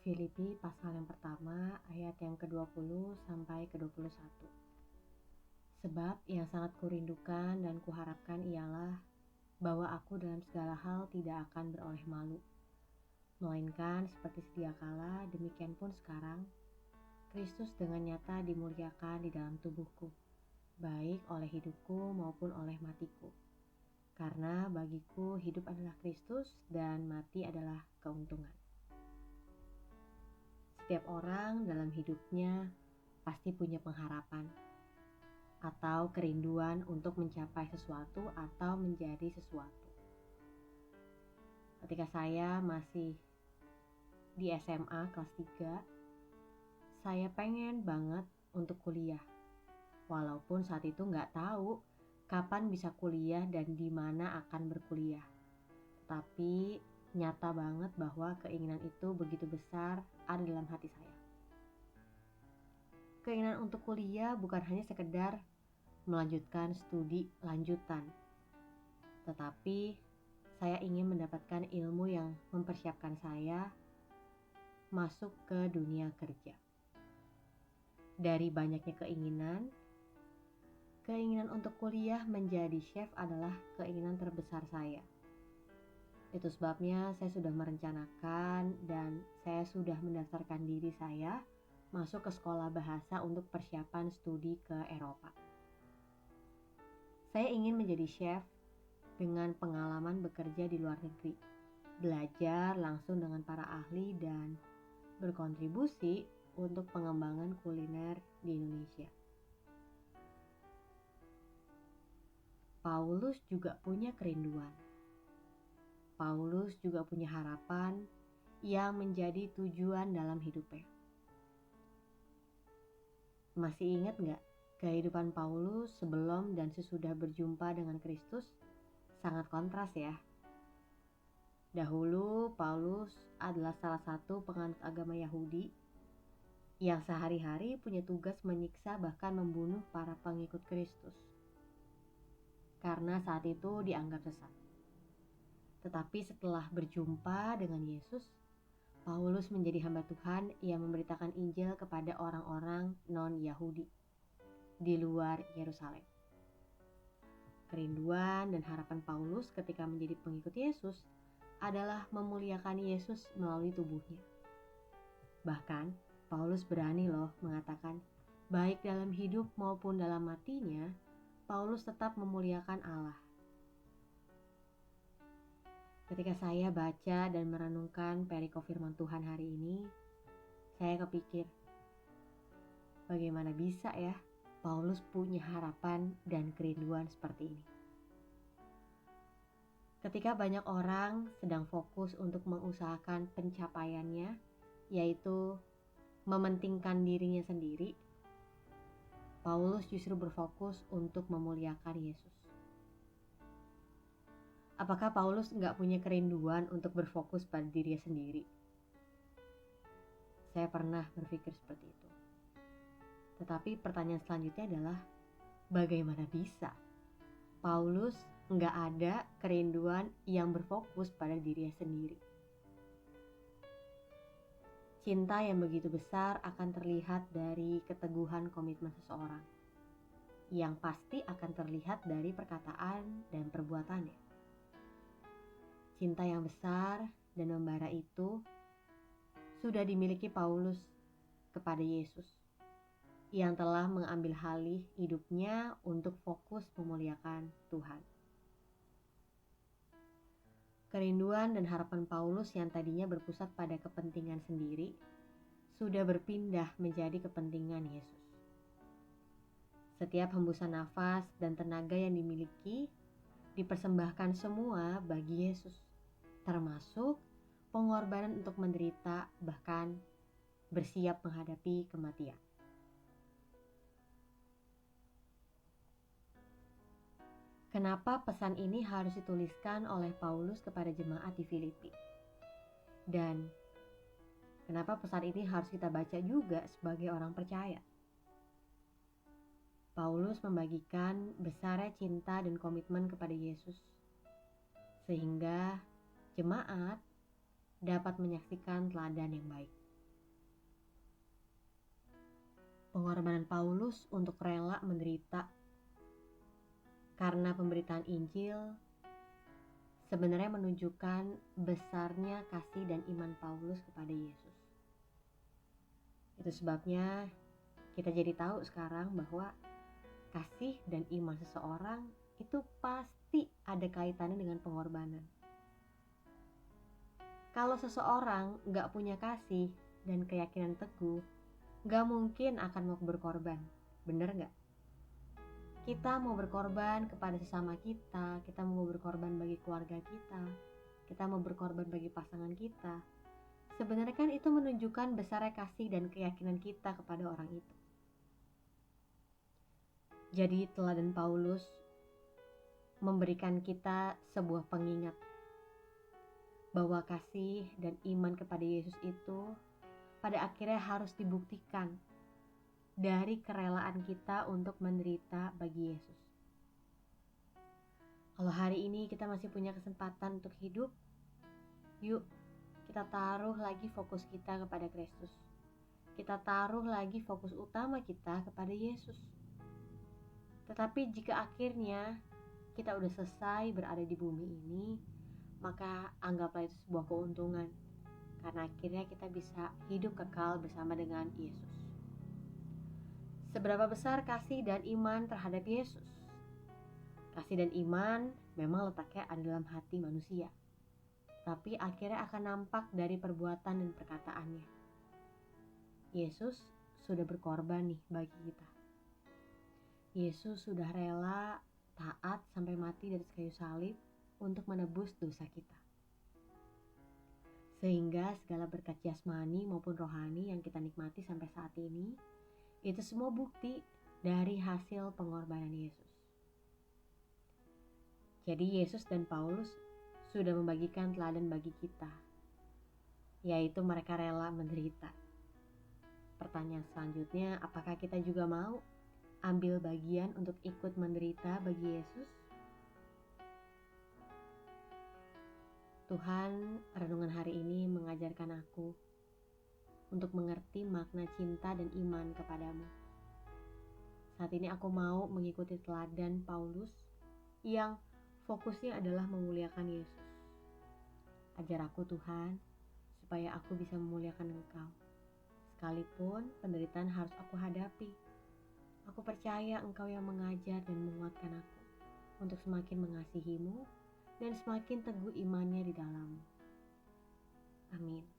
Filipi pasal yang pertama ayat yang ke-20 sampai ke-21. Sebab yang sangat kurindukan dan kuharapkan ialah bahwa aku dalam segala hal tidak akan beroleh malu, melainkan seperti sedia kala, demikian pun sekarang, Kristus dengan nyata dimuliakan di dalam tubuhku, baik oleh hidupku maupun oleh matiku. Karena bagiku hidup adalah Kristus dan mati adalah keuntungan. Setiap orang dalam hidupnya pasti punya pengharapan atau kerinduan untuk mencapai sesuatu atau menjadi sesuatu. Ketika saya masih di SMA kelas 3, saya pengen banget untuk kuliah. Walaupun saat itu nggak tahu kapan bisa kuliah dan di mana akan berkuliah. Tapi nyata banget bahwa keinginan itu begitu besar ada dalam hati saya. Keinginan untuk kuliah bukan hanya sekedar melanjutkan studi lanjutan, tetapi saya ingin mendapatkan ilmu yang mempersiapkan saya masuk ke dunia kerja. Dari banyaknya keinginan untuk kuliah menjadi chef adalah keinginan terbesar saya. Itu sebabnya saya sudah merencanakan dan saya sudah mendaftarkan diri saya masuk ke sekolah bahasa untuk persiapan studi ke Eropa. Saya ingin menjadi chef dengan pengalaman bekerja di luar negeri, belajar langsung dengan para ahli dan berkontribusi untuk pengembangan kuliner di Indonesia. Paulus juga punya kerinduan. Paulus juga punya harapan yang menjadi tujuan dalam hidupnya. Masih ingat gak kehidupan Paulus sebelum dan sesudah berjumpa dengan Kristus? Sangat kontras ya. Dahulu Paulus adalah salah satu penganut agama Yahudi yang sehari-hari punya tugas menyiksa bahkan membunuh para pengikut Kristus. Karena saat itu dianggap sesat. Tetapi setelah berjumpa dengan Yesus, Paulus menjadi hamba Tuhan yang memberitakan Injil kepada orang-orang non-Yahudi di luar Yerusalem. Kerinduan dan harapan Paulus ketika menjadi pengikut Yesus adalah memuliakan Yesus melalui tubuhnya. Bahkan, Paulus berani loh mengatakan, baik dalam hidup maupun dalam matinya, Paulus tetap memuliakan Allah. Ketika saya baca dan merenungkan perikop firman Tuhan hari ini, saya kepikir, bagaimana bisa ya Paulus punya harapan dan kerinduan seperti ini. Ketika banyak orang sedang fokus untuk mengusahakan pencapaiannya, yaitu mementingkan dirinya sendiri, Paulus justru berfokus untuk memuliakan Yesus. Apakah Paulus nggak punya kerinduan untuk berfokus pada dirinya sendiri? Saya pernah berpikir seperti itu. Tetapi pertanyaan selanjutnya adalah, bagaimana bisa Paulus nggak ada kerinduan yang berfokus pada dirinya sendiri? Cinta yang begitu besar akan terlihat dari keteguhan komitmen seseorang, yang pasti akan terlihat dari perkataan dan perbuatannya. Cinta yang besar dan membara itu sudah dimiliki Paulus kepada Yesus, yang telah mengambil alih hidupnya untuk fokus memuliakan Tuhan. Kerinduan dan harapan Paulus yang tadinya berpusat pada kepentingan sendiri sudah berpindah menjadi kepentingan Yesus. Setiap hembusan nafas dan tenaga yang dimiliki dipersembahkan semua bagi Yesus, termasuk pengorbanan untuk menderita, bahkan bersiap menghadapi kematian. Kenapa pesan ini harus dituliskan oleh Paulus kepada jemaat di Filipi? Dan kenapa pesan ini harus kita baca juga sebagai orang percaya? Paulus membagikan besarnya cinta dan komitmen kepada Yesus, sehingga jemaat dapat menyaksikan teladan yang baik. pengorbanan Paulus untuk rela menderita karena pemberitaan Injil sebenarnya menunjukkan besarnya kasih dan iman Paulus kepada Yesus. Itu sebabnya kita jadi tahu sekarang bahwa kasih dan iman seseorang itu pasti ada kaitannya dengan pengorbanan. Kalau seseorang gak punya kasih dan keyakinan teguh, gak mungkin akan mau berkorban. Bener gak? Kita mau berkorban kepada sesama kita mau berkorban bagi keluarga kita mau berkorban bagi pasangan kita. Sebenarnya kan itu menunjukkan besarnya kasih dan keyakinan kita kepada orang itu. Jadi teladan Paulus memberikan kita sebuah pengingat bahwa kasih dan iman kepada Yesus itu pada akhirnya harus dibuktikan dari kerelaan kita untuk menderita bagi Yesus. Kalau hari ini kita masih punya kesempatan untuk hidup, yuk kita taruh lagi fokus kita kepada Kristus. Kita taruh lagi fokus utama kita kepada Yesus. Tetapi jika akhirnya kita udah selesai berada di bumi ini, maka anggaplah itu sebuah keuntungan. Karena akhirnya kita bisa hidup kekal bersama dengan Yesus. Seberapa besar kasih dan iman terhadap Yesus? Kasih dan iman memang letaknya ada dalam hati manusia. Tapi akhirnya akan nampak dari perbuatan dan perkataannya. Yesus sudah berkorban nih bagi kita. Yesus sudah rela taat sampai mati dari kayu salib untuk menebus dosa kita. Sehingga segala berkat jasmani maupun rohani yang kita nikmati sampai saat ini, itu semua bukti dari hasil pengorbanan Yesus. Jadi Yesus dan Paulus sudah membagikan teladan bagi kita, yaitu mereka rela menderita. Pertanyaan selanjutnya, apakah kita juga mau ambil bagian untuk ikut menderita bagi Yesus? Tuhan, renungan hari ini mengajarkan aku untuk mengerti makna cinta dan iman kepadamu. Saat ini aku mau mengikuti teladan Paulus yang fokusnya adalah memuliakan Yesus. Ajar aku Tuhan, supaya aku bisa memuliakan Engkau. Sekalipun penderitaan harus aku hadapi, aku percaya Engkau yang mengajar dan menguatkan aku untuk semakin mengasihi-Mu dan semakin teguh imannya di dalam-Mu. Amin.